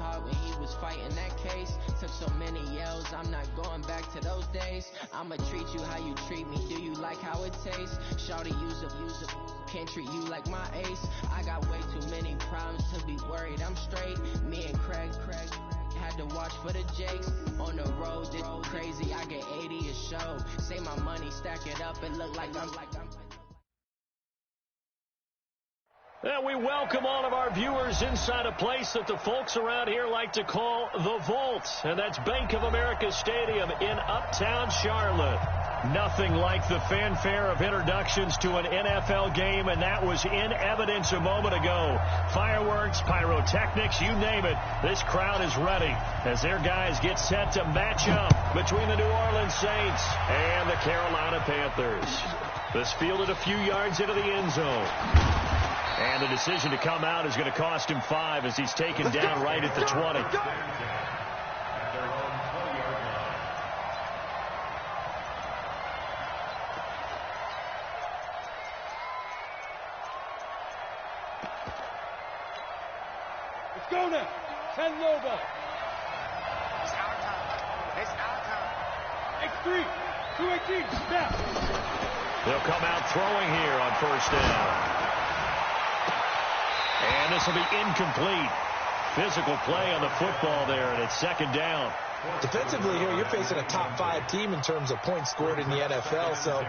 talk when he was fighting that case. Took so many yells, I'm not going back to those days. I'ma treat you how you treat me, do you like how it tastes? Shawty, use a, can't treat you like my ace. I got way too many problems to be worried, I'm straight. Me and Craig had to watch for the Jakes. On the road, it's crazy, I get 80 a show. Say my money, stack it up, and look like I'm And we welcome all of our viewers inside a place that the folks around here like to call the Vault. And that's Bank of America Stadium in Uptown Charlotte. Nothing like the fanfare of introductions to an NFL game, and that was in evidence a moment ago. Fireworks, pyrotechnics, you name it. This crowd is ready as their guys get set to match up between the New Orleans Saints and the Carolina Panthers. This fielded a few yards into the end zone. And the decision to come out is going to cost him 5 as he's taken down right at the 20. Let's go now. 10 Lobo. It's our time. It's our time. X3. 218. Snap. They'll come out throwing here on first down. And this will be incomplete. Physical play on the football there, and it's second down. Defensively here, you're facing a top 5 team in terms of points scored in the NFL. So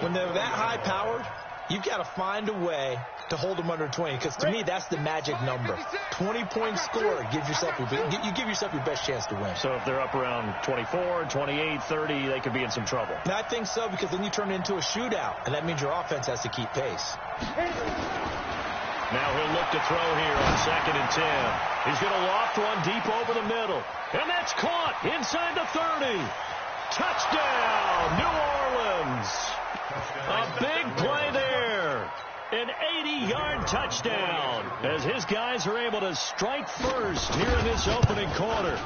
when they're that high-powered, you've got to find a way to hold them under 20. Because to me, that's the magic number. 20 points scored. You give yourself your best chance to win. So if they're up around 24, 28, 30, they could be in some trouble. And I think so, because then you turn it into a shootout, and that means your offense has to keep pace. Now he'll look to throw here on 2nd and 10. He's going to loft one deep over the middle. And that's caught inside the 30. Touchdown, New Orleans. A big play there. An 80-yard touchdown as his guys are able to strike first here in this opening quarter.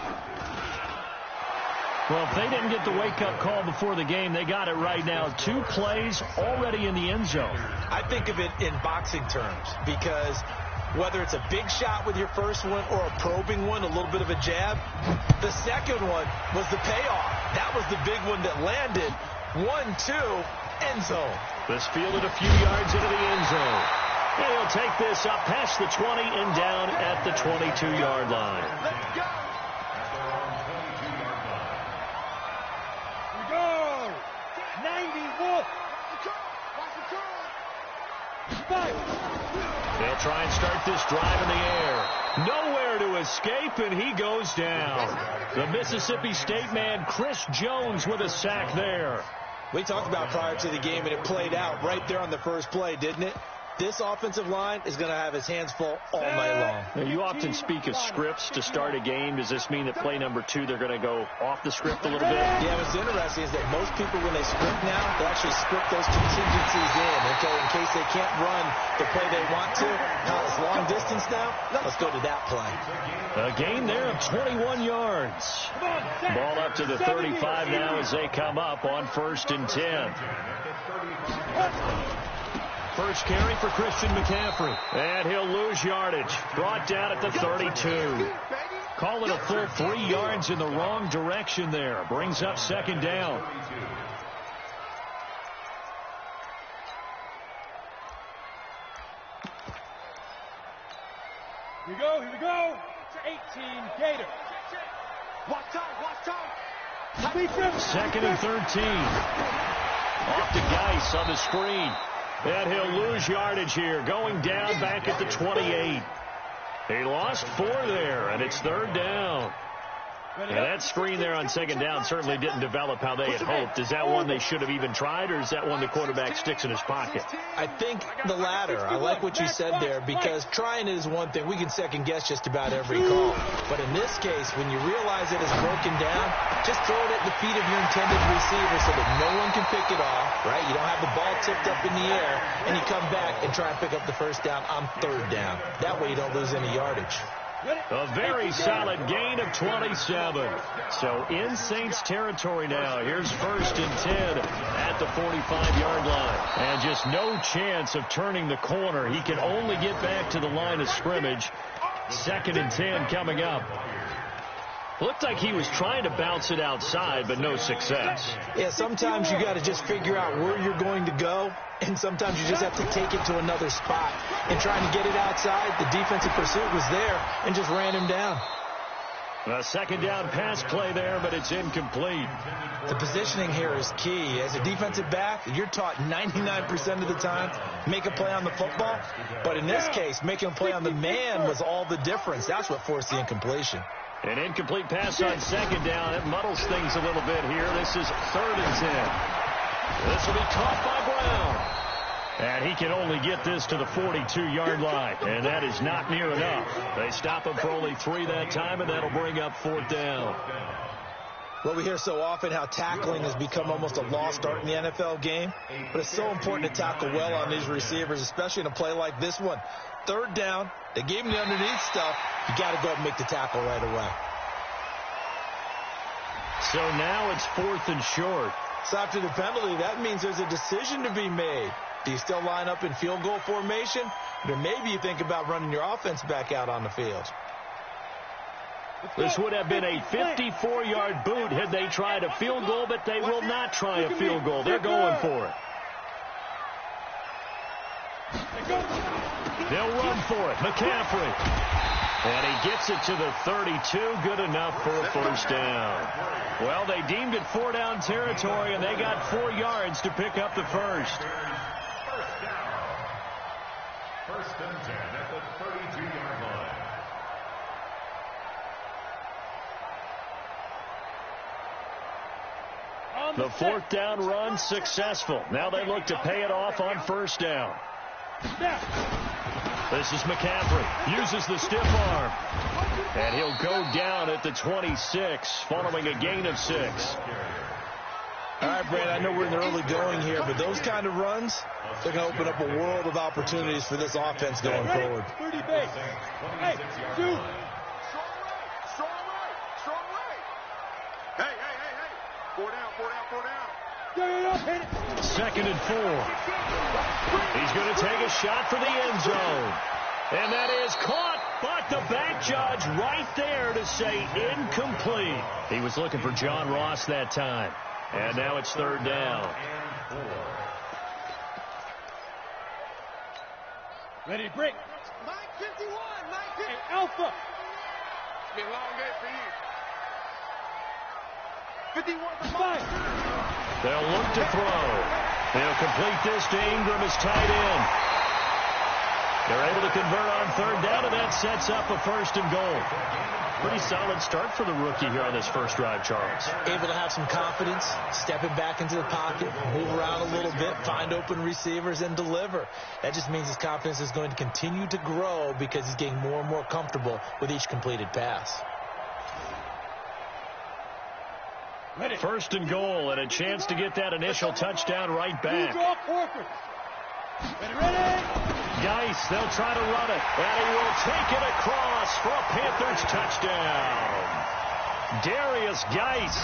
Well, if they didn't get the wake-up call before the game, they got it right now. 2 plays already in the end zone. I think of it in boxing terms, because whether it's a big shot with your first one or a probing one, a little bit of a jab, the second one was the payoff. That was the big one that landed. 1-2, end zone. This fielded a few yards into the end zone. And he'll take this up past the 20 and down at the 22-yard line. Let's go. We go. 91. They'll try and start this drive in the air. Nowhere to escape, and he goes down. The Mississippi State man, Chris Jones, with a sack there. We talked about prior to the game, and it played out right there on the first play, didn't it? This offensive line is going to have his hands full all night long. Now, you often speak of scripts to start a game. Does this mean that play number 2, they're going to go off the script a little bit? Yeah, what's interesting is that most people, when they script now, they actually script those contingencies in. Okay, in case they can't run the play they want to. Now, it's long distance now. Let's go to that play. A gain there of 21 yards. Ball up to the 35 now as they come up on 1st and 10. First carry for Christian McCaffrey. And he'll lose yardage. Brought down at the 32. Call it a full 3 yards in the wrong direction there. Brings up 2nd down. Here we go, here we go. 18, Gator. Watch out. 2nd and 13. Off to Geis on the screen. And he'll lose yardage here, going down back at the 28. He lost 4 there, and it's 3rd down. And that screen there on 2nd down certainly didn't develop how they had hoped. Is that one they should have even tried, or is that one the quarterback sticks in his pocket? I think the latter. I like what you said there, because trying it is one thing. We can second-guess just about every call. But in this case, when you realize it is broken down, just throw it at the feet of your intended receiver so that no one can pick it off, right? You don't have the ball tipped up in the air, and you come back and try and pick up the first down on 3rd down. That way you don't lose any yardage. A very solid gain of 27. So in Saints territory now. Here's 1st and 10 at the 45-yard line. And just no chance of turning the corner. He can only get back to the line of scrimmage. 2nd and 10 coming up. Looked like he was trying to bounce it outside, but no success. Yeah, sometimes you got to just figure out where you're going to go, and sometimes you just have to take it to another spot. And trying to get it outside, the defensive pursuit was there and just ran him down. A 2nd down pass play there, but it's incomplete. The positioning here is key. As a defensive back, you're taught 99% of the time, make a play on the football. But in this case, making a play on the man was all the difference. That's what forced the incompletion. An incomplete pass on 2nd down. It muddles things a little bit here. This is 3rd and 10. This will be caught by Brown. And he can only get this to the 42-yard line. And that is not near enough. They stop him for only 3 that time, and that'll bring up 4th down. Well, we hear so often how tackling has become almost a lost art in the NFL game. But it's so important to tackle well on these receivers, especially in a play like this one. 3rd down, they gave him the underneath stuff. You got to go and make the tackle right away. So now it's 4th and short. So after the penalty, that means there's a decision to be made. Do you still line up in field goal formation? Or maybe you think about running your offense back out on the field. This would have been a 54-yard boot had they tried a field goal, but they will not try a field goal. They're going for it. They'll run for it. McCaffrey. And he gets it to the 32. Good enough for a 1st down. Well, they deemed it 4-down territory, and they got 4 yards to pick up the 1st. 1st and 10 at the 32-yard line. The 4th down run successful. Now they look to pay it off on 1st down. This is McCaffrey. Uses the stiff arm. And he'll go down at the 26 following a gain of 6. All right, Brad, I know we're in the early going here, but those kind of runs, they're going to open up a world of opportunities for this offense going forward. 30 base. Hey, dude. Strong right. Hey. 4 down. Hit it. 2nd and 4. He's going to take a shot for the end zone. And that is caught, but the back judge right there to say incomplete. He was looking for John Ross that time. And now it's 3rd down. Ready to break. Mike 51. Hey, Alpha. It's been a long day for you. 51 for Mike. They'll look to throw. They'll complete this to Ingram as tight end. They're able to convert on 3rd down, and that sets up a 1st and goal. Pretty solid start for the rookie here on this first drive, Charles. Able to have some confidence, stepping back into the pocket, move around a little bit, find open receivers, and deliver. That just means his confidence is going to continue to grow because he's getting more and more comfortable with each completed pass. 1st and goal, and a chance to get that initial touchdown right back. Ready. Geis, they'll try to run it, and he will take it across for a Panthers touchdown. Darius Geis,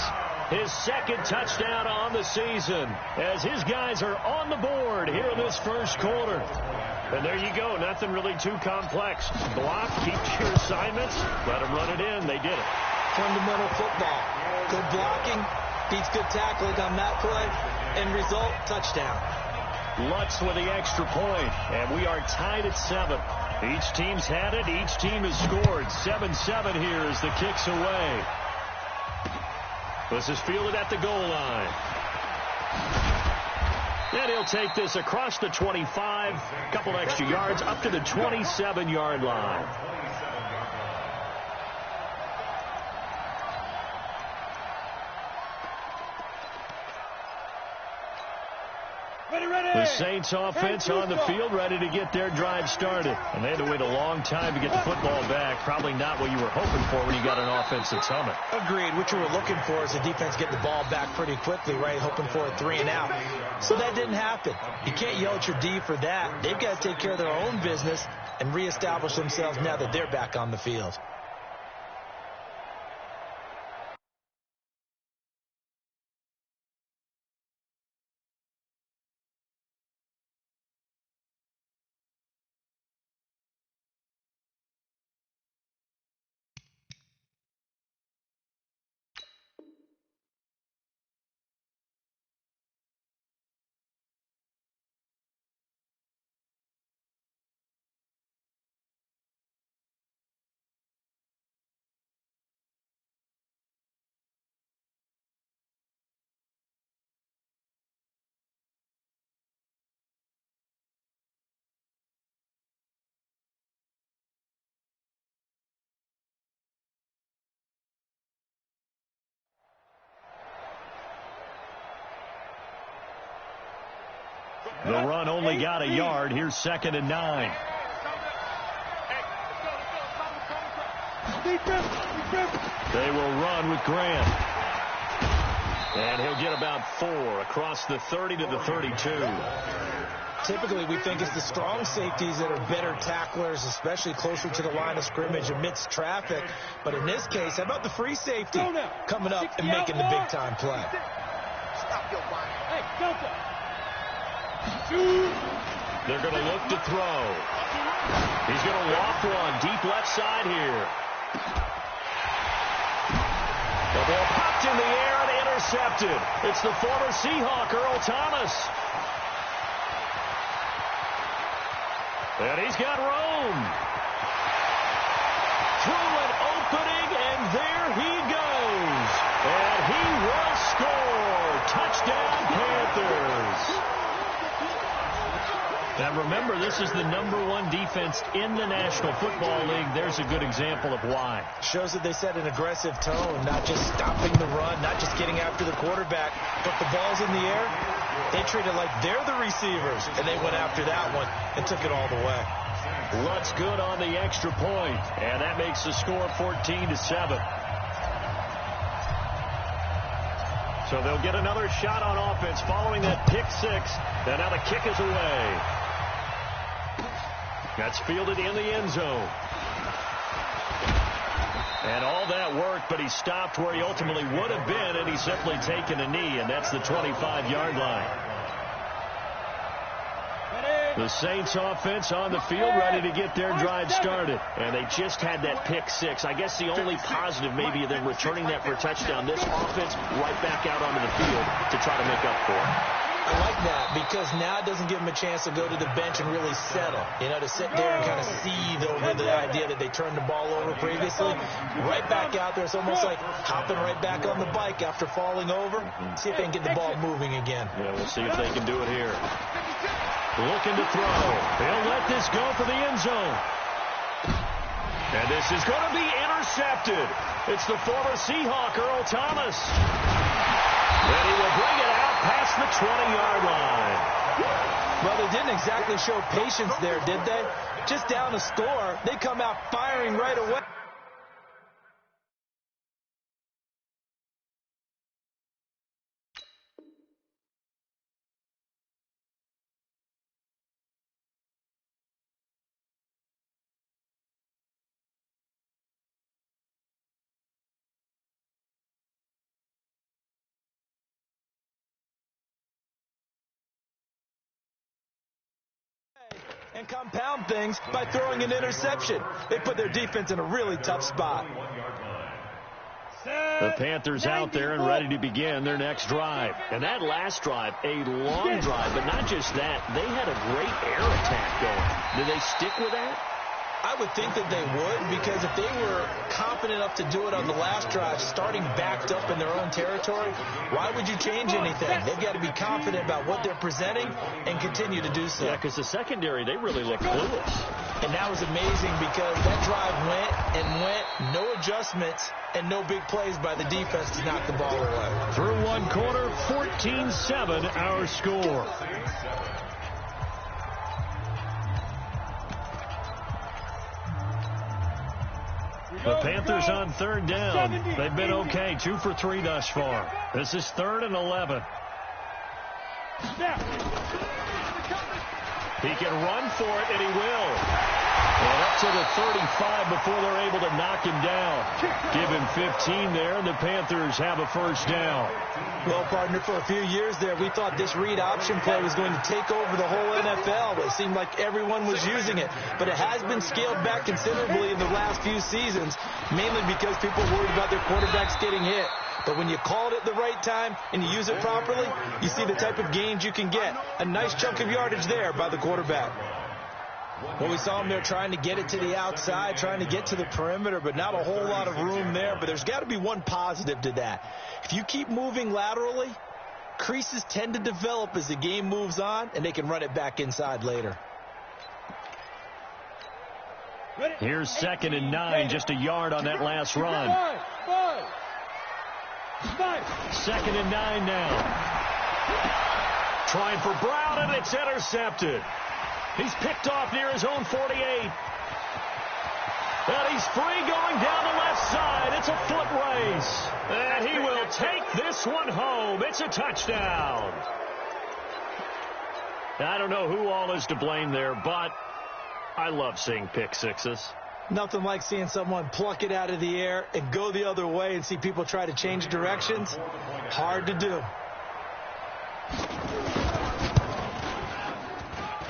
his 2nd touchdown on the season, as his guys are on the board here in this 1st quarter. And there you go, nothing really too complex. Block, keep your assignments, let them run it in. They did it. Fundamental football. Good blocking beats good tackling on that play. End result, touchdown. Lutz with the extra point, and we are tied at 7. Each team's had it. Each team has scored. 7-7 here as the kick's away. This is fielded at the goal line. And he'll take this across the 25, a couple extra yards, up to the 27-yard line. The Saints offense on the field, ready to get their drive started. And they had to wait a long time to get the football back. Probably not what you were hoping for when you got an offense that's humming. Agreed. What you were looking for is the defense getting the ball back pretty quickly, right? Hoping for a 3 and out. So that didn't happen. You can't yell at your D for that. They've got to take care of their own business and reestablish themselves now that they're back on the field. The run only got a yard. Here's 2nd and 9. They will run with Grant. And he'll get about 4 across the 30 to the 32. Typically, we think it's the strong safeties that are better tacklers, especially closer to the line of scrimmage amidst traffic. But in this case, how about the free safety coming up and making the big-time play? Stop your body. Hey, Delta. They're going to look to throw. He's going to loft one deep left side here. The ball popped in the air and intercepted. It's the former Seahawk, Earl Thomas. And he's got room. Through an opening, and there he goes. And he will score. Touchdown, Panthers. Now remember, this is the #1 defense in the National Football League. There's a good example of why. Shows that they set an aggressive tone, not just stopping the run, not just getting after the quarterback, but the ball's in the air. They treat it like they're the receivers, and they went after that one and took it all the way. Looks good on the extra point, and that makes the score 14-7. So they'll get another shot on offense following that pick six, and now the kick is away. That's fielded in the end zone. And all that worked, but he stopped where he ultimately would have been, and he's simply taken a knee, and that's the 25-yard line. The Saints offense on the field ready to get their drive started. And they just had that pick six. I guess the only positive maybe of them returning that for a touchdown. This offense right back out onto the field to try to make up for it. I like that because now it doesn't give them a chance to go to the bench and really settle. You know, to sit there and kind of seethe over the idea that they turned the ball over previously. Right back out there. It's almost like hopping right back on the bike after falling over. See if they can get the ball moving again. Yeah, we'll see if they can do it here. Looking to throw. They'll let this go for the end zone. And this is going to be intercepted. It's the former Seahawk, Earl Thomas. And he will bring it out past the 20-yard line. Well, they didn't exactly show patience there, did they? Just down a score, they come out firing right away. And compound things by throwing an interception. They put their defense in a really tough spot. The Panthers out there and ready to begin their next drive. And that last drive, a long drive, but not just that. They had a great air attack going. Did they stick with that? I would think that they would, because if they were confident enough to do it on the last drive, starting backed up in their own territory, why would you change anything? They've got to be confident about what they're presenting and continue to do so. Yeah, because the secondary, they really look clueless. And that was amazing because that drive went and went, no adjustments, and no big plays by the defense to knock the ball away. Through one quarter, 14-7 our score. The Panthers on third down. They've been okay, 2 for 3 thus far. This is 3rd and 11. He can run for it, and he will. And up to the 35 before they're able to knock him down. Give him 15 there, and the Panthers have a first down. Well, partner, for a few years there, we thought this read option play was going to take over the whole NFL. It seemed like everyone was using it. But it has been scaled back considerably in the last few seasons, mainly because people are worried about their quarterbacks getting hit. But when you call it at the right time and you use it properly, you see the type of gains you can get. A nice chunk of yardage there by the quarterback. Well, we saw him there trying to get it to the outside, trying to get to the perimeter, but not a whole lot of room there. But there's got to be one positive to that. If you keep moving laterally, creases tend to develop as the game moves on, and they can run it back inside later. Here's 2nd and 9, just a yard on that last run. 2nd and 9 now. Trying for Brown, and it's intercepted. He's picked off near his own 48. And he's free going down the left side. It's a foot race. And he will take this one home. It's a touchdown. I don't know who all is to blame there, but I love seeing pick sixes. Nothing like seeing someone pluck it out of the air and go the other way and see people try to change directions. Hard to do.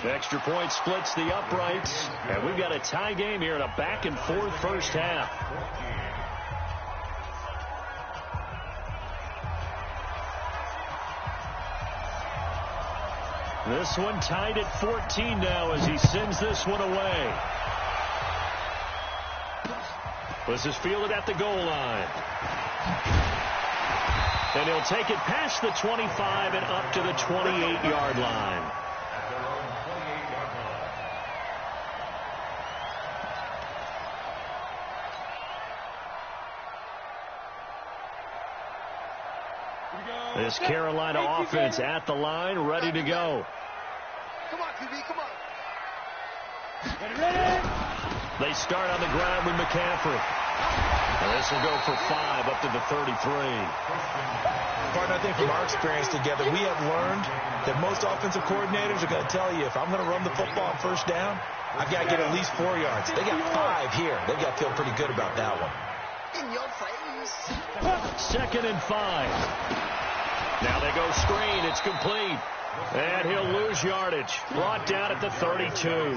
Extra point splits the uprights, and we've got a tie game here in a back-and-forth first half. This one tied at 14 now as he sends this one away. This is fielded at the goal line. And he'll take it past the 25 and up to the 28-yard line. This Carolina offense at the line, ready to go. Come on, QB, come on. They start on the ground with McCaffrey. And this will go for 5 up to the 33. Partner, I think from our experience together, we have learned that most offensive coordinators are going to tell you, if I'm going to run the football on first down, I've got to get at least 4 yards. They got 5 here. They've got to feel pretty good about that one. In your face. 2nd and 5. Now they go screen. It's complete. And he'll lose yardage. Brought down at the 32.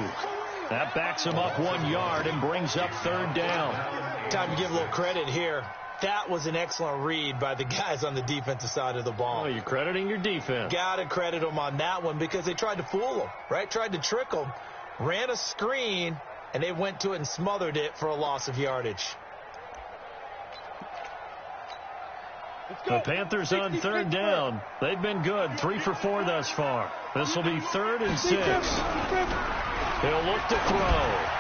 That backs him up 1 yard and brings up 3rd down. Time to give a little credit here. That was an excellent read by the guys on the defensive side of the ball. Oh, you're crediting your defense. Got to credit them on that one because they tried to fool them, right? Tried to trick them. Ran a screen, and they went to it and smothered it for a loss of yardage. The Panthers on 3rd down. They've been good. 3 for 4 thus far. This will be 3rd and 6. He'll look to throw.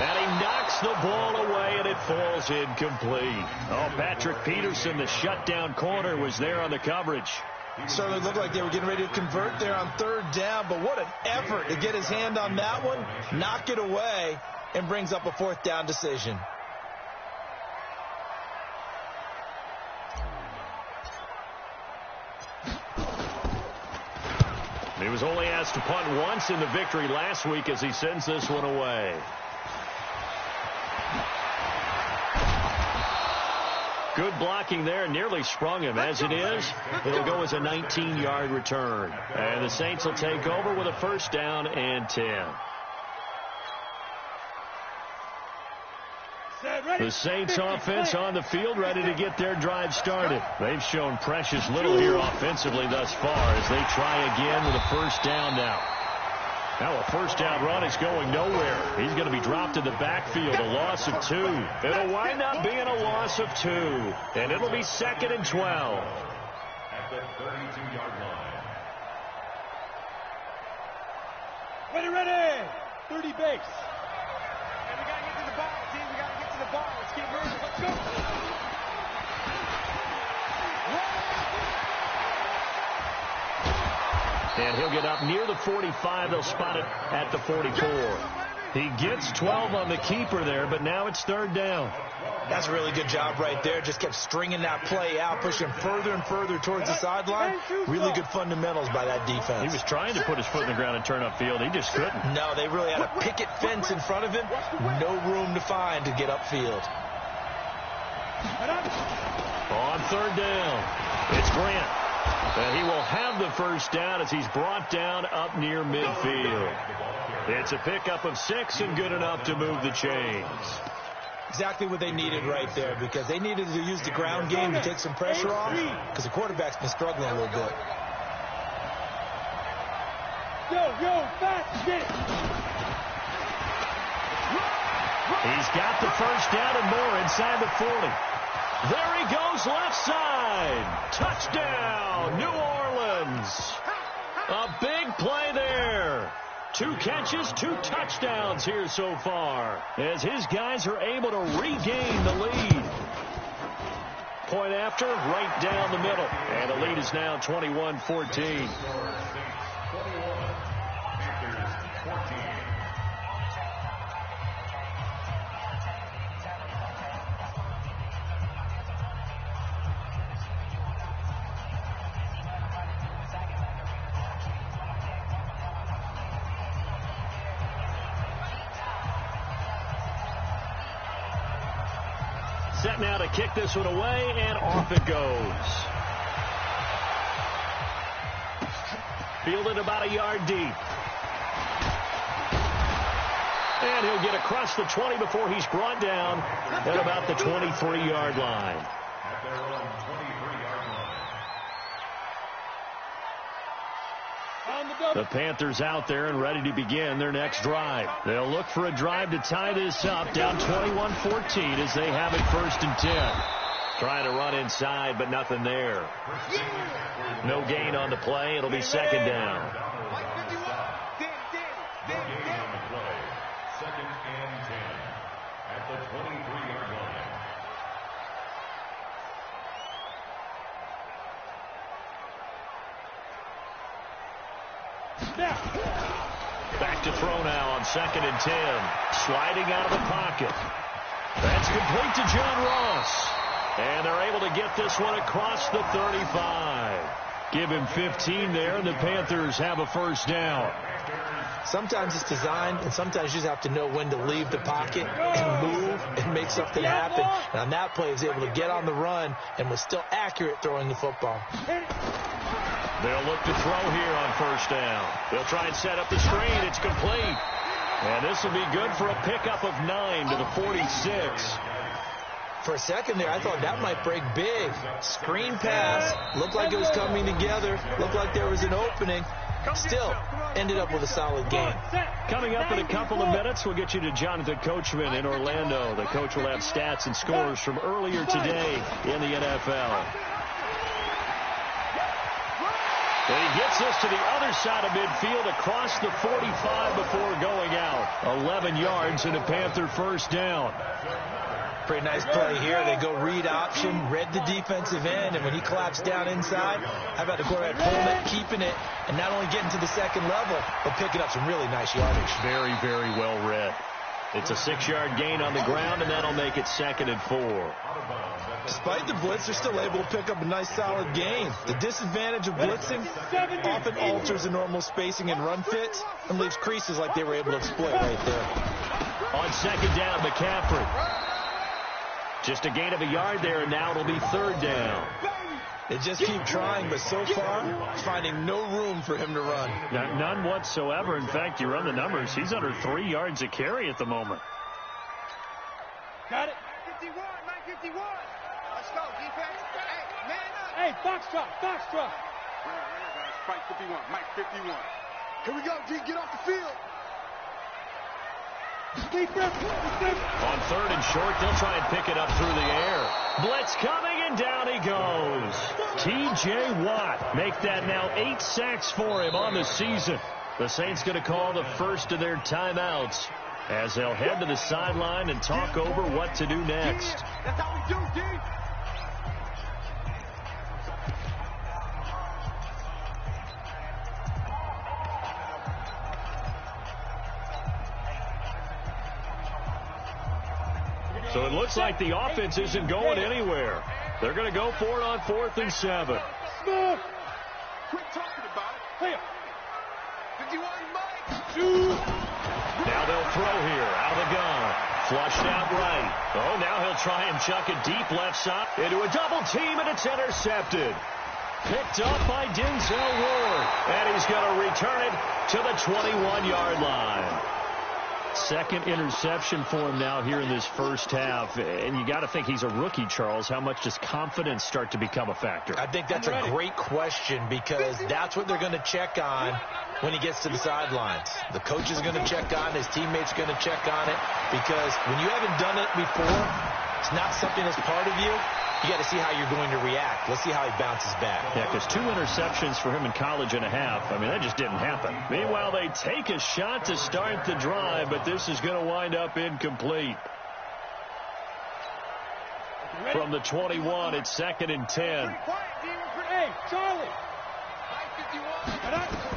And he knocks the ball away, and it falls incomplete. Oh, Patrick Peterson, the shutdown corner, was there on the coverage. Certainly looked like they were getting ready to convert there on 3rd down, but what an effort to get his hand on that one, knock it away, and brings up a 4th down decision. He was only asked to punt once in the victory last week as he sends this one away. Good blocking there, nearly sprung him. As it is, it'll go as a 19-yard return. And the Saints will take over with a 1st down and 10. The Saints offense on the field ready to get their drive started. They've shown precious little here offensively thus far as they try again with a 1st down now. Now a 1st down run is going nowhere. He's going to be dropped in the backfield, a loss of 2. It'll wind up being a loss of 2. And it'll be 2nd and 12. At the 32-yard line. Ready. 30 base. And we got to get to the ball, team. We got to get to the ball. Let's keep moving. Let's go. And he'll get up near the 45. They'll spot it at the 44. He gets 12 on the keeper there, but now it's 3rd down. That's a really good job right there. Just kept stringing that play out, pushing further and further towards the sideline. Really good fundamentals by that defense. He was trying to put his foot in the ground and turn upfield. He just couldn't. No, they really had a picket fence in front of him. No room to find to get upfield. On 3rd down, it's Grant. And he will have the 1st down as he's brought down up near midfield. It's a pickup of 6 and good enough to move the chains. Exactly what they needed right there because they needed to use the ground game to take some pressure off because the quarterback's been struggling a little bit. Fast, get it. He's got the 1st down and more inside the 40. There he goes left side. Touchdown, New Orleans. A big play there. 2 catches, 2 touchdowns here so far as his guys are able to regain the lead. point after, right down the middle. And the lead is now 21-14. 21, Panthers 14. Set now to kick this one away, and off it goes. Fielded about a yard deep. And he'll get across the 20 before he's brought down at about the 23-yard line. At their own 23-yard line. The Panthers out there and ready to begin their next drive. They'll look for a drive to tie this up, down 21-14 as they have it 1st and 10. Trying to run inside, but nothing there. No gain on the play. It'll be 2nd down. No gain on the play. 2nd and 10 at the 23-yard line. Back to throw now on 2nd and 10. Sliding out of the pocket. That's complete to John Ross. And they're able to get this one across the 35. Give him 15 there, and the Panthers have a 1st down. Sometimes it's designed, and sometimes you just have to know when to leave the pocket and move and make something happen. And on that play, he was able to get on the run and was still accurate throwing the football. They'll look to throw here on 1st down. They'll try and set up the screen. It's complete. And this will be good for a pickup of 9 to the 46. For a second there, I thought that might break big. Screen pass. Looked like it was coming together. Looked like there was an opening. Still ended up with a solid game. Coming up in a couple of minutes, we'll get you to Jonathan Coachman in Orlando. The coach will have stats and scores from earlier today in the NFL. And he gets this to the other side of midfield across the 45 before going out. 11 yards and a Panther 1st down. Pretty nice play here. They go read option, read the defensive end, and when he collapsed down inside, how about the quarterback pulling it, keeping it, and not only getting to the 2nd level, but picking up some really nice yardage. Very, very well read. It's a 6-yard gain on the ground, and that'll make it 2nd and 4. Despite the blitz, they're still able to pick up a nice, solid gain. The disadvantage of blitzing often alters the normal spacing and run fits and leaves creases like they were able to exploit right there. On 2nd down, McCaffrey. Just a gain of a yard there, and now it'll be 3rd down. They just keep trying, but so far, finding no room for him to run. None whatsoever. In fact, you run the numbers. He's under 3 yards a carry at the moment. Got it. 51, 951. Let's go, defense. Hey, man up. Hey, Foxtrot. Guys, Mike 51, Mike 51. Here we go, D, get off the field. On 3rd and short, they'll try and pick it up through the air. Blitz coming, and down he goes. T.J. Watt make that now 8 sacks for him on the season. The Saints going to call the first of their timeouts as they'll head to the sideline and talk over what to do next. That's how we do, D. So it looks like the offense isn't going anywhere. They're going to go for it on 4th and 7. Quit talking about it. 51, Mike. Now they'll throw here out of the gun. Flushed out right. Oh, now he'll try and chuck it deep left side into a double team, and it's intercepted. Picked up by Denzel Ward. And he's going to return it to the 21-yard line. 2nd interception for him now here in this 1st half. And you got to think he's a rookie, Charles. How much does confidence start to become a factor? I think that's a great question because that's what they're going to check on when he gets to the sidelines. The coach is going to check on, his teammates are going to check on it, because when you haven't done it before, it's not something that's part of you. You got to see how you're going to react. Let's see how he bounces back. Yeah, because 2 interceptions for him in college and a half. I mean, that just didn't happen. Meanwhile, they take a shot to start the drive, but this is going to wind up incomplete. From the 21, it's 2nd and 10. Hey, Charlie.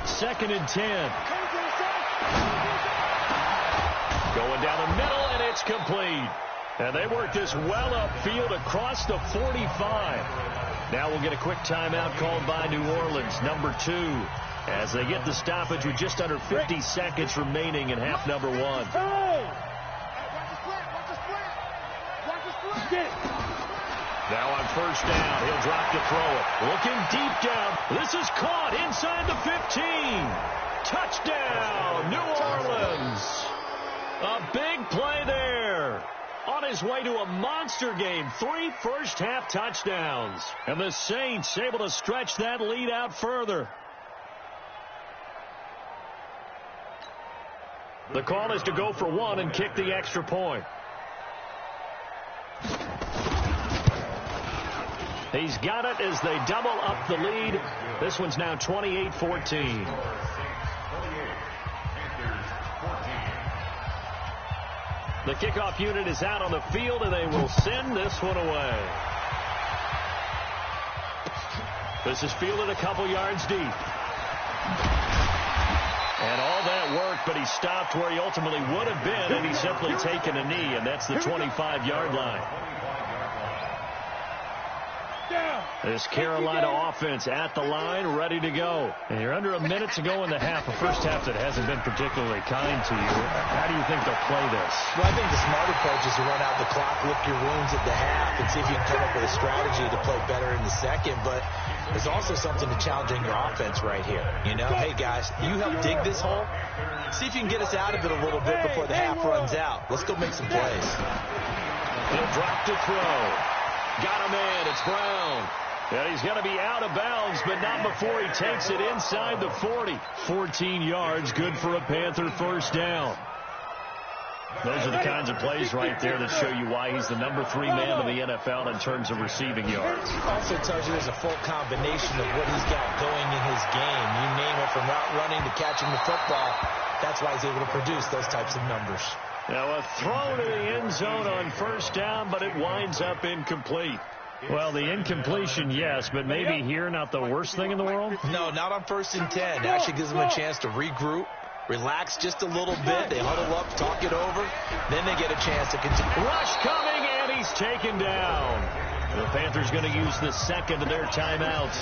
2nd and 10. Going down the middle, and it's complete. And they work this well upfield across the 45. Now we'll get a quick timeout called by New Orleans, number 2, as they get the stoppage with just under 50 seconds remaining in half number 1. Now on first down, he'll drop to throw it. Looking deep down. This is caught inside the 15. Touchdown, New Orleans. A big play there. On his way to a monster game, 3 first-half touchdowns. And the Saints able to stretch that lead out further. The call is to go for 1 and kick the extra point. He's got it as they double up the lead. This one's now 28-14. The kickoff unit is out on the field, and they will send this one away. This is fielded a couple yards deep. And all that work, but he stopped where he ultimately would have been, and he's simply taken a knee, and that's the 25-yard line. This Carolina offense at the line, ready to go. And you're under a minute to go in the half, a first half that hasn't been particularly kind to you. How do you think they'll play this? Well, I think the smart approach is to run out the clock, lick your wounds at the half, and see if you can come up with a strategy to play better in the second. But there's also something to challenging your offense right here. You know, hey, guys, you help dig this hole. See if you can get us out of it a little bit before the half runs out. Let's go make some plays. He'll drop to throw. Got a man. It's Brown. And he's going to be out of bounds, but not before he takes it inside the 40. 14 yards, good for a Panther first down. Those are the kinds of plays right there that show you why he's the number 3 man in the NFL in terms of receiving yards. Also tells you there's a full combination of what he's got going in his game. You name it, from route running to catching the football. That's why he's able to produce those types of numbers. Now a throw to the end zone on first down, but it winds up incomplete. Well, the incompletion, yes, but maybe here not the worst thing in the world? No, not on 1st and 10. It actually gives them a chance to regroup, relax just a little bit. They huddle up, talk it over. Then they get a chance to continue. Rush coming, and he's taken down. The Panthers going to use the second of their timeouts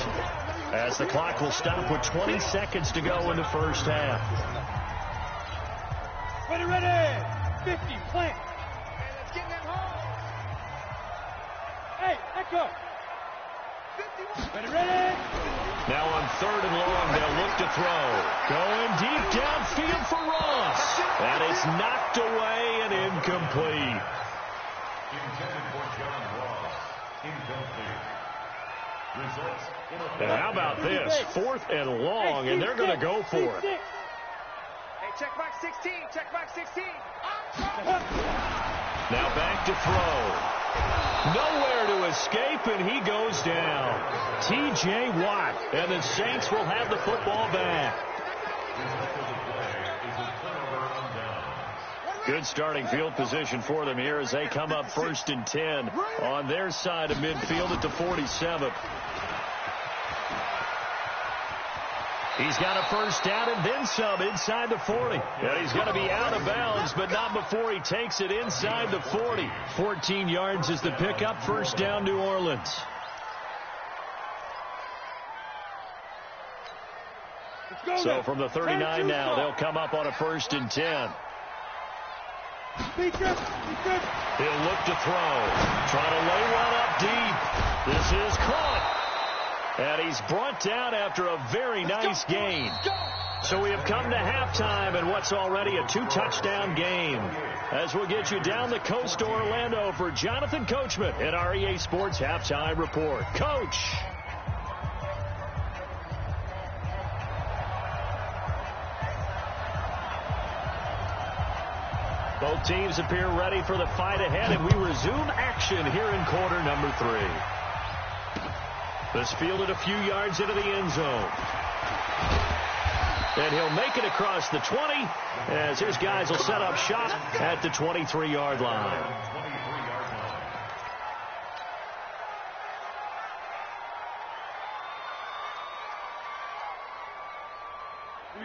as the clock will stop with 20 seconds to go in the first half. Ready, 50, plant. Let's get them home. Hey, echo. 51. Ready. Now on 3rd and long, they'll look to throw. Going deep downfield for Ross. And it's knocked away and incomplete. Intended for John Ross. Incomplete. Results. And how about this? 4th and long, and they're going to go for it. Hey, check box 16. Check box 16. Now back to throw. Nowhere to escape, and he goes down. T.J. Watt, and the Saints will have the football back. Good starting field position for them here as they come up 1st and 10 on their side of midfield at the 47. He's got a first down and then some inside the 40. And he's going to be out of bounds, but not before he takes it inside the 40. 14 yards is the pickup. First down, New Orleans. So from the 39 now, they'll come up on a 1st and 10. He'll look to throw. Trying to lay one up deep. This is caught. And he's brought down after a very nice gain. So we have come to halftime in what's already a 2-touchdown game. As we'll get you down the coast to Orlando for Jonathan Coachman at our EA Sports Halftime Report. Coach. Both teams appear ready for the fight ahead, and we resume action here in quarter number 3. This fielded a few yards into the end zone. And he'll make it across the 20 as his guys will set up shop at the 23-yard line.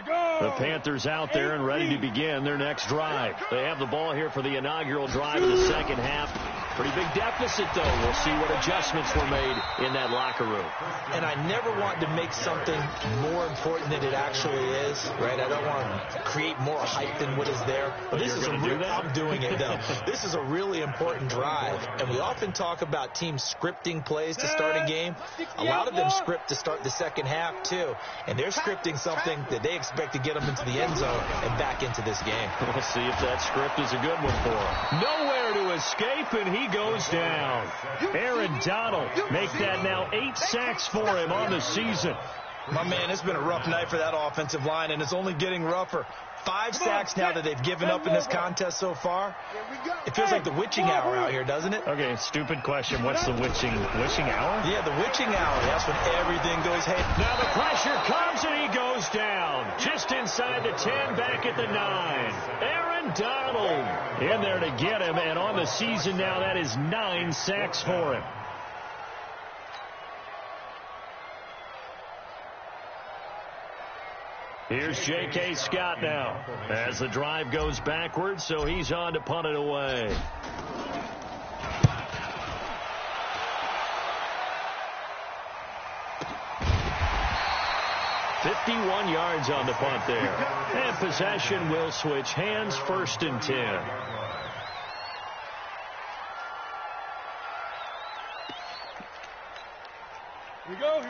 The Panthers out there and ready to begin their next drive. They have the ball here for the inaugural drive of the second half. Pretty big deficit, though. We'll see what adjustments were made in that locker room. And I never want to make something more important than it actually is, right? I don't want to create more hype than what is there. But this is I'm doing it, though. This is a really important drive. And we often talk about teams scripting plays to start a game. A lot of them script to start the second half, too. And they're scripting something that they expect to get them into the end zone and back into this game. We'll see if that script is a good one for them. Nowhere to escape, and he goes down. Aaron Donald make that now 8 sacks for him on the season. My man, it's been a rough night for that offensive line, and it's only getting rougher. 5 sacks now that they've given up in this contest so far. It feels like the witching hour out here, doesn't it? Okay, stupid question. What's the witching hour? Yeah, the witching hour. That's when everything goes hey. Now the pressure comes, and he goes down. Just inside the 10, back at the 9. Aaron Donald in there to get him, and on the season now, that is 9 sacks for him. Here's J.K. Scott now as the drive goes backwards, so he's on to punt it away. "51 yards on the punt there. And possession will switch hands, 1st and 10.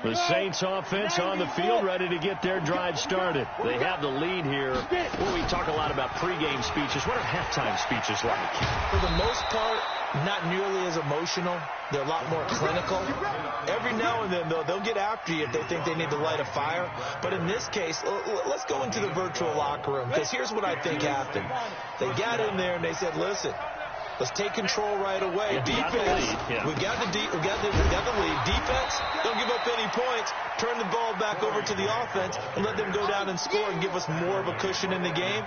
The Saints offense on the field, ready to get their drive started. They have the lead here. Well, we talk a lot about pregame speeches. What are halftime speeches like? For the most part, not nearly as emotional. They're a lot more clinical. Every now and then, though, they'll get after you if they think they need to light a fire. But in this case, let's go into the virtual locker room, because here's what I think happened. They got in there and they said, listen, let's take control right away. Defense, we've got the lead. Defense, don't give up any points. Turn the ball back over to the offense and let them go down and score and give us more of a cushion in the game.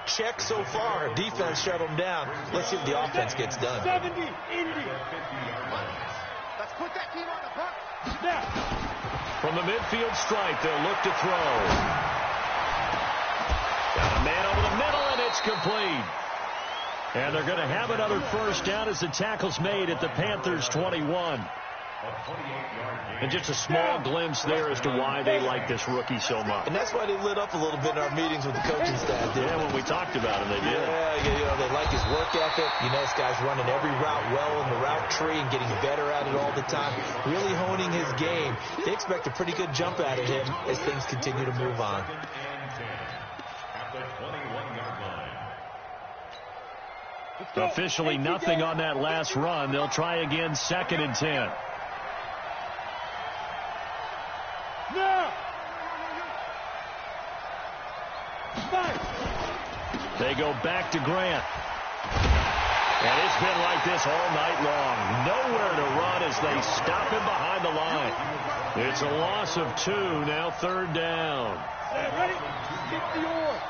Check so far. Defense shut them down. Let's see what the offense gets done. 70, Indy. Let's put that team on the puck. Snap. From the midfield stripe, they'll look to throw. Got a man over the middle, and it's complete. And they're going to have another first down as the tackle's made at the Panthers' 21. And just a small glimpse there as to why they like this rookie so much. And that's why they lit up a little bit in our meetings with the coaching staff. Yeah, when we talked about him, they did. Yeah, they like his work ethic. This guy's running every route well in the route tree and getting better at it all the time. Really honing his game. They expect a pretty good jump out of him as things continue to move on. Officially nothing on that last run. They'll try again, 2nd and 10. No. They go back to Grant. And it's been like this all night long. Nowhere to run as they stop him behind the line. It's a loss of 2, now 3rd down. Ready? Kick the oar.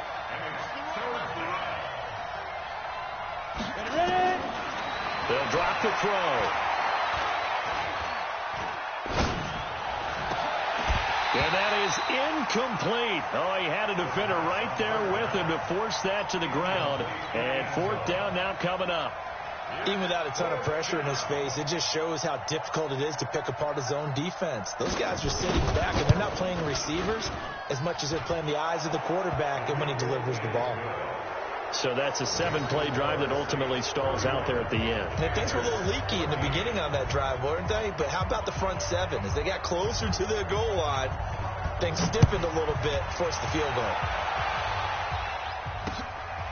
Ready? They'll drop the throw. And that is incomplete. Oh, he had a defender right there with him to force that to the ground. And 4th down now coming up. Even without a ton of pressure in his face, it just shows how difficult it is to pick apart his own defense. Those guys are sitting back, and they're not playing receivers as much as they're playing the eyes of the quarterback and when he delivers the ball. So that's a 7-play drive that ultimately stalls out there at the end. And things were a little leaky in the beginning on that drive, weren't they? But how about the front 7? As they got closer to the goal line, things stiffened a little bit, forced the field goal.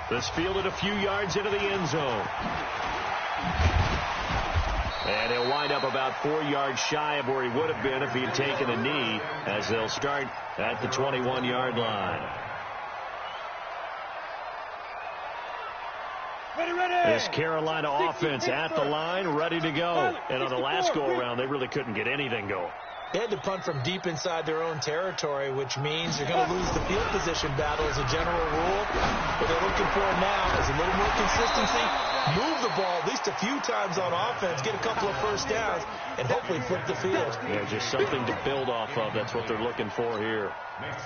This fielded a few yards into the end zone. And he'll wind up about 4 yards shy of where he would have been if he had taken a knee, as they'll start at the 21-yard line. This Carolina offense at the line, ready to go. And on the last go-around, they really couldn't get anything going. They had to punt from deep inside their own territory, which means you're going to lose the field position battle as a general rule. What they're looking for now is a little more consistency, move the ball at least a few times on offense, get a couple of first downs, and hopefully flip the field. Yeah, just something to build off of. That's what they're looking for here.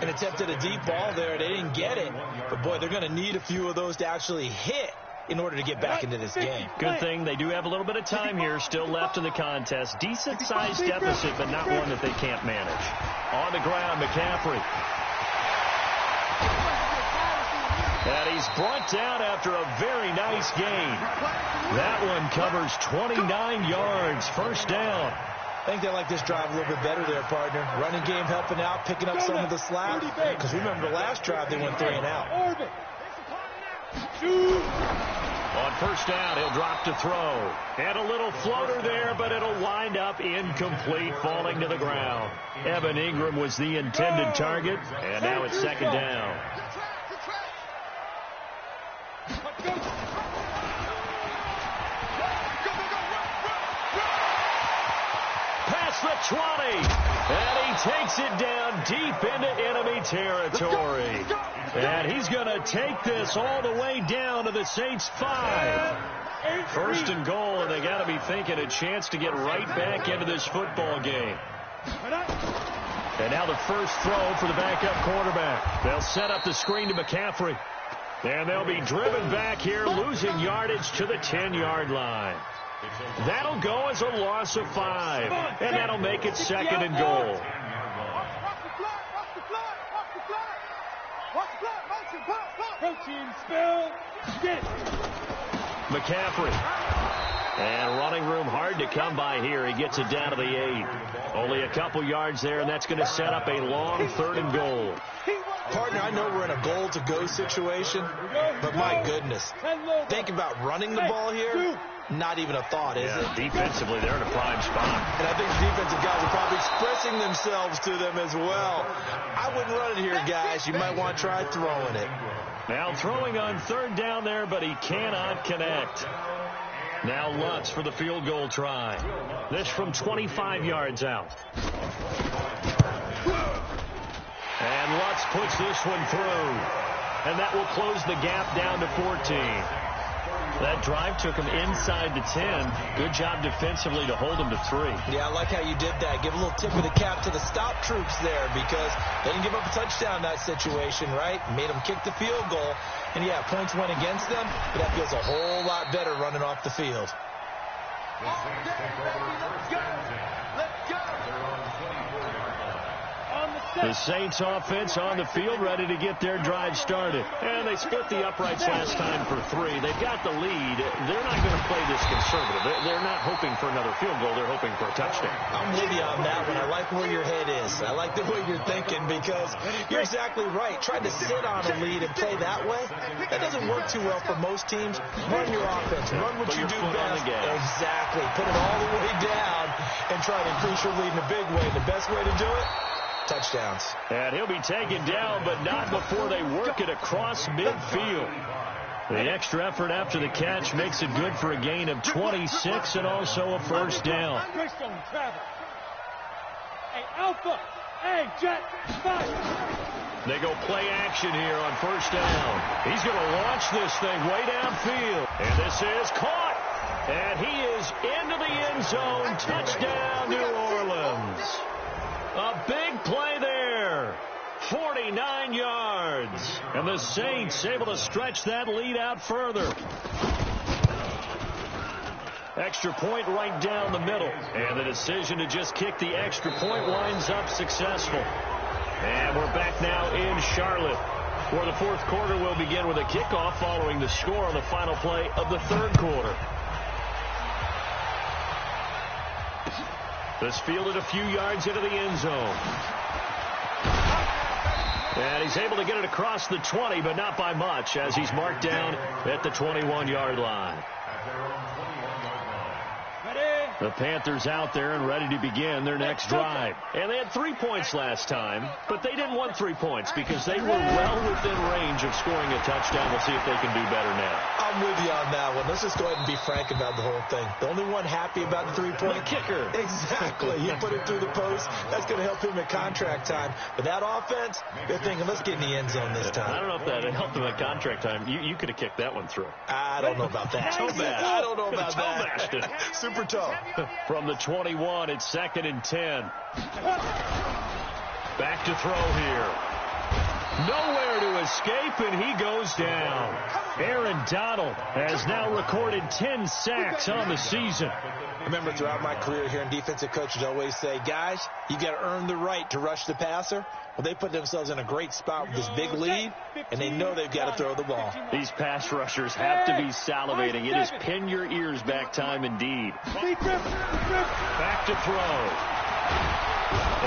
An attempt at a deep ball there. They didn't get it. But, boy, they're going to need a few of those to actually hit in order to get back into this game. Good thing they do have a little bit of time here still left in the contest. Decent-sized deficit, but not one that they can't manage. On the ground, McCaffrey. And he's brought down after a very nice gain. That one covers 29 yards. First down. I think they like this drive a little bit better there, partner. Running game helping out, picking up some of the slack. Because remember the last drive, they went 3 and out. On first down, he'll drop to throw. And a little floater there, but it'll wind up incomplete, falling to the ground. Evan Ingram was the intended target, and now it's second down. Past the 20, and he takes it down deep into enemy territory. And he's going to take this all the way down to the Saints' 5. First and goal, and they got to be thinking a chance to get right back into this football game. And now the first throw for the backup quarterback. They'll set up the screen to McCaffrey. And they'll be driven back here, losing yardage to the 10-yard line. That'll go as a loss of 5, and that'll make it second and goal. McCaffrey. And running room hard to come by here. He gets it down to the 8. Only a couple yards there, and that's going to set up a long third and goal. Partner, I know we're in a goal-to-go situation, but my goodness. Think about running the ball here. Not even a thought, is it? Defensively, they're in a prime spot. And I think the defensive guys are probably expressing themselves to them as well. I wouldn't run it here, guys. You might want to try throwing it. Now throwing on third down there, but he cannot connect. Now Lutz for the field goal try. This from 25 yards out. And Lutz puts this one through. And that will close the gap down to 14. That drive took him inside the 10. Good job defensively to hold him to 3. Yeah, I like how you did that. Give a little tip of the cap to the stop troops there because they didn't give up a touchdown in that situation, right? Made them kick the field goal. And, yeah, points went against them, but that feels a whole lot better running off the field. The Saints offense on the field ready to get their drive started. And they split the uprights last time for 3. They've got the lead. They're not going to play this conservative. They're not hoping for another field goal. They're hoping for a touchdown. I'm with you on that one. I like where your head is. I like the way you're thinking because you're exactly right. Trying to sit on a lead and play that way, that doesn't work too well for most teams. Run your offense. Run what you do best. Exactly. Put it all the way down and try to increase your lead in a big way. The best way to do it, touchdowns. And he'll be taken down, but not before they work it across midfield. The extra effort after the catch makes it good for a gain of 26 and also a first down. They go play action here on first down. He's going to launch this thing way downfield. And this is caught. And he is into the end zone. Touchdown, New Orleans. A big play there. 49 yards. And the Saints able to stretch that lead out further. Extra point right down the middle. And the decision to just kick the extra point winds up successful. And we're back now in Charlotte, where the fourth quarter will begin with a kickoff following the score on the final play of the third quarter. This fielded a few yards into the end zone. And he's able to get it across the 20, but not by much, as he's marked down at the 21-yard line. Ready? The Panthers out there and ready to begin their next drive. And they had 3 points last time, but they didn't want 3 points because they were well within range of scoring a touchdown. We'll see if they can do better now. I'm with you on that one. Let's just go ahead and be frank about the whole thing. The only one happy about the 3-point kicker. Exactly. He put it through the post. That's going to help him at contract time. But that offense, they're thinking, let's get in the end zone this time. I don't know if that helped him at contract time. You could have kicked that one through. I don't know about that. I don't know about that. Super tough. From the 21, it's 2nd and 10. Back to throw here. Nowhere to escape, and he goes down. Aaron Donald has now recorded 10 sacks on the season. I remember throughout my career here in defensive coaches always say, guys, you got to earn the right to rush the passer. Well, they put themselves in a great spot with this big lead, and they know they've got to throw the ball. These pass rushers have to be salivating. It is pin your ears back time indeed. Back to throw.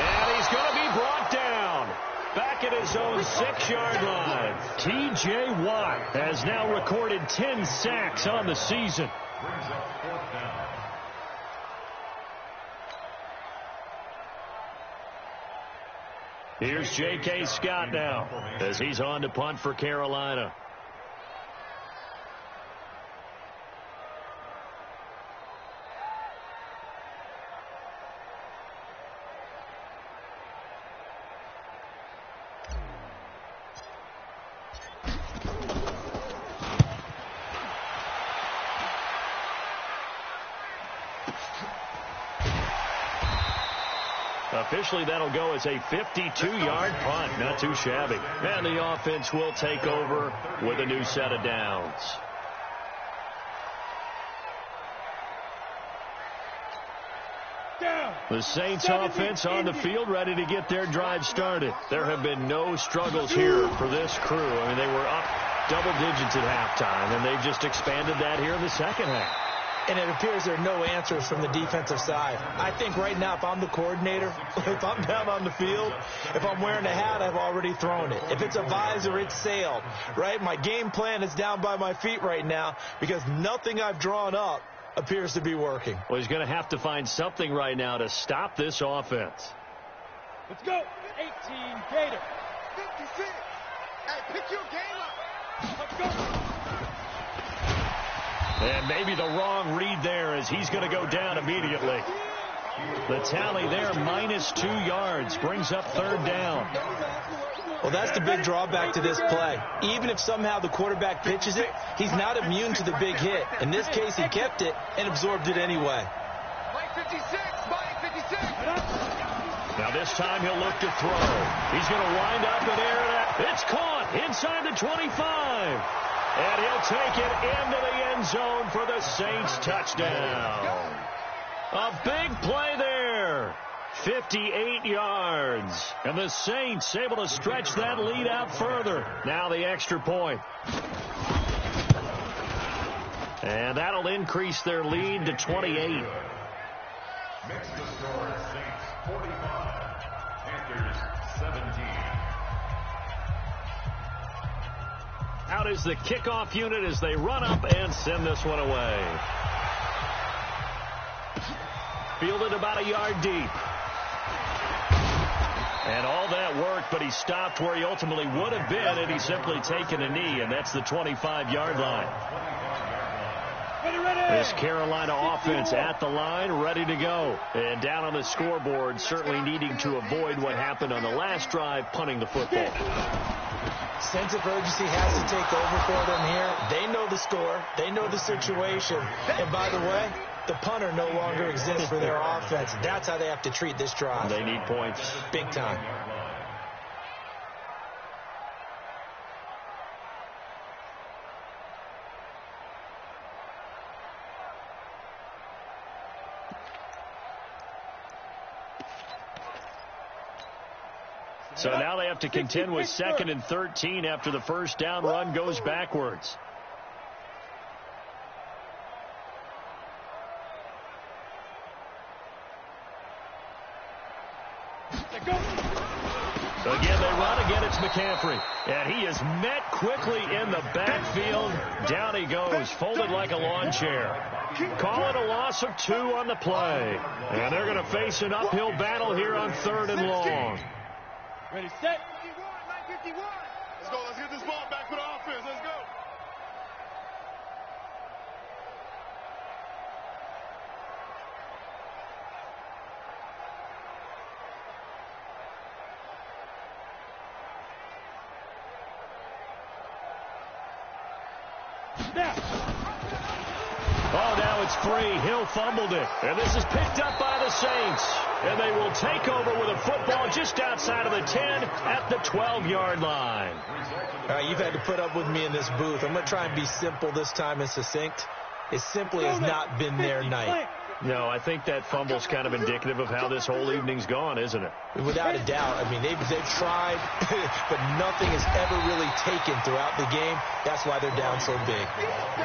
And he's going to be brought down. Back at his own 6-yard line. T.J. Watt has now recorded 10 sacks on the season. Here's J.K. Scott now as he's on to punt for Carolina. Officially, that'll go as a 52-yard punt. Not too shabby. And the offense will take over with a new set of downs. The Saints offense on the field, ready to get their drive started. There have been no struggles here for this crew. I mean, they were up double digits at halftime, and they've just expanded that here in the second half. And it appears there are no answers from the defensive side. I think right now, if I'm the coordinator, if I'm down on the field, if I'm wearing a hat, I've already thrown it. If it's a visor, it's sailed, right? My game plan is down by my feet right now because nothing I've drawn up appears to be working. Well, he's going to have to find something right now to stop this offense. Let's go. 18 Gator. 56. Hey, pick your game up. Let's go. And maybe the wrong read there as he's going to go down immediately. The tally there, -2 yards, brings up 3rd down. Well, that's the big drawback to this play. Even if somehow the quarterback pitches it, he's not immune to the big hit. In this case, he kept it and absorbed it anyway. Mike 56. Mike 56. Now this time he'll look to throw. He's going to wind up and air it. It's caught inside the 25. And he'll take it into the end zone for the Saints touchdown. A big play there. 58 yards. And the Saints able to stretch that lead out further. Now the extra point. And that'll increase their lead to 28. Makes the score Saints 45, Panthers 17. Out is the kickoff unit as they run up and send this one away. Fielded about a yard deep. And all that work, but he stopped where he ultimately would have been had he simply taken a knee, and that's the 25-yard line. This Carolina offense at the line, ready to go. And down on the scoreboard, certainly needing to avoid what happened on the last drive, punting the football. Sense of urgency has to take over for them here. They know the score. They know the situation. And by the way, the punter no longer exists for their offense. That's how they have to treat this drive. They need points. Big time. So now they have to contend with 2nd and 13 after the first down run goes backwards. Again, they run. Again, it's McCaffrey. And he is met quickly in the backfield. Down he goes, folded like a lawn chair. Call it a loss of 2 on the play. And they're going to face an uphill battle here on 3rd and long. Ready, set. 51. Let's go. Let's get this ball back for the offense. Let's go. Oh, now it's free. Hill fumbled it. And this is picked up by the Saints. And they will take over with a football just outside of the 10 at the 12-yard line. All right, you've had to put up with me in this booth. I'm going to try and be simple this time and succinct. It simply has not been their night. No, I think that fumble's kind of indicative of how this whole evening's gone, isn't it? Without a doubt. I mean, they've tried, but nothing has ever really taken throughout the game. That's why they're down so big.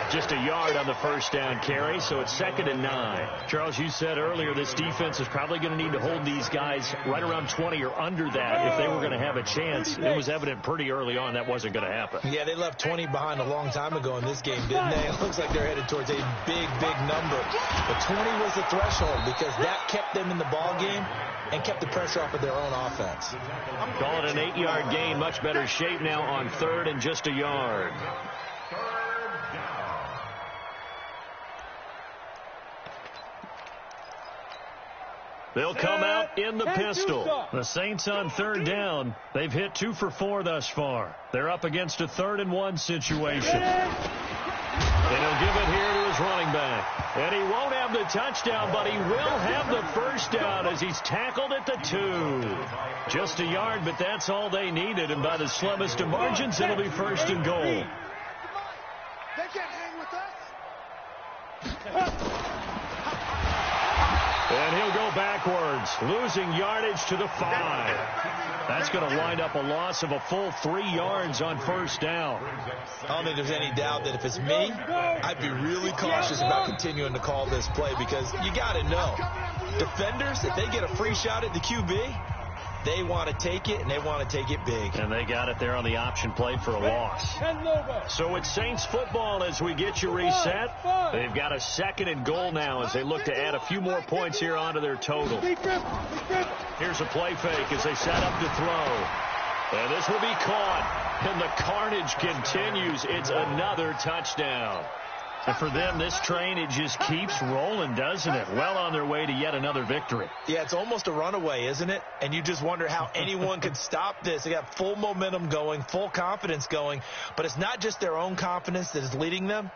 Just a yard on the first down carry, so it's 2nd and 9. Charles, you said earlier this defense is probably going to need to hold these guys right around 20 or under that if they were going to have a chance. It was evident pretty early on that wasn't going to happen. Yeah, they left 20 behind a long time ago in this game, didn't they? It looks like they're headed towards a big, big number. But 20 was the threshold because that kept them in the ball game and kept the pressure off of their own offense. Call it an 8-yard gain. Much better shape now on 3rd and just a yard. They'll come out in the pistol. The Saints on 3rd down. They've hit 2 for 4 thus far. They're up against a 3rd and 1 situation. And he'll give it here to his running back. And he won't have the touchdown, but he will have the first down as he's tackled at the 2. Just a yard, but that's all they needed. And by the slimmest of margins, it'll be 1st and goal. They can't hang with us. And he'll go backwards, losing yardage to the 5. That's going to wind up a loss of a full 3 yards on 1st down. I don't think there's any doubt that if it's me, I'd be really cautious about continuing to call this play because you got to know, defenders, if they get a free shot at the QB, they want to take it, and they want to take it big. And they got it there on the option play for a loss. So it's Saints football as we get you reset. They've got a 2nd and goal now as they look to add a few more points here onto their total. Here's a play fake as they set up to throw. And this will be caught. And the carnage continues. It's another touchdown. And for them, this train, it just keeps rolling, doesn't it? Well on their way to yet another victory. Yeah, it's almost a runaway, isn't it? And you just wonder how anyone could stop this. They got full momentum going, full confidence going. But it's not just their own confidence that is leading them.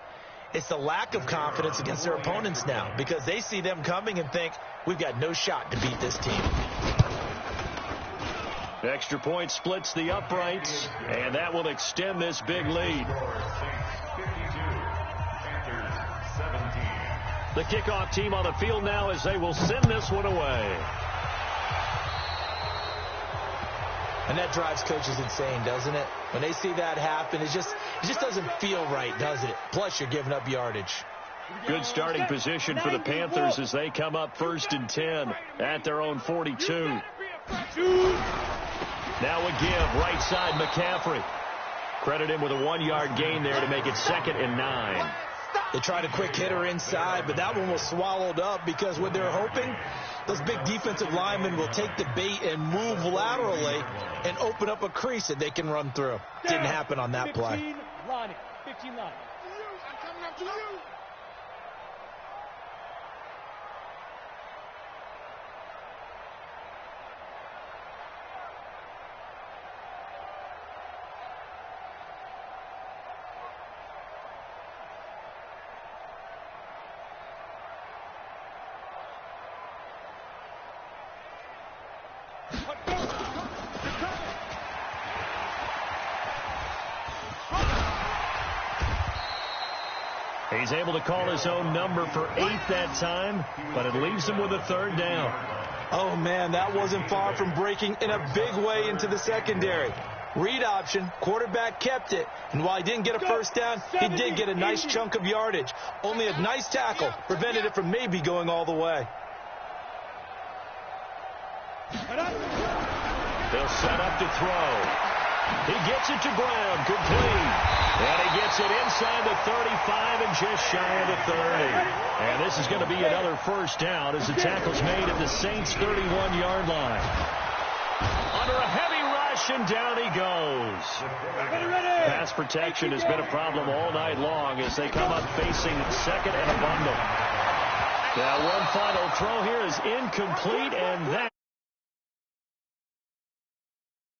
It's the lack of confidence against their opponents now because they see them coming and think, we've got no shot to beat this team. Extra point splits the uprights, and that will extend this big lead. The kickoff team on the field now as they will send this one away. And that drives coaches insane, doesn't it? When they see that happen, it just doesn't feel right, does it? Plus, you're giving up yardage. Good starting position for the Panthers as they come up 1st and 10 at their own 42. Now a give, right side McCaffrey. Credit him with a 1-yard gain there to make it 2nd and 9. They tried a quick hitter inside, but that one was swallowed up because what they're hoping, those big defensive linemen will take the bait and move laterally and open up a crease that they can run through. Didn't happen on that play. 15 line. I'm coming up to you. He's able to call his own number for 8 that time, but it leaves him with a 3rd down. Oh, man, that wasn't far from breaking in a big way into the secondary. Read option, quarterback kept it, and while he didn't get a first down, he did get a nice chunk of yardage. Only a nice tackle prevented it from maybe going all the way. They'll set up to throw. He gets it to Brown, complete. And he gets it inside the 35 and just shy of the 30. And this is going to be another first down as the tackle's made at the Saints' 31-yard line. Under a heavy rush, and down he goes. Pass protection has been a problem all night long as they come up facing second and a bundle. Now one final throw here is incomplete, and that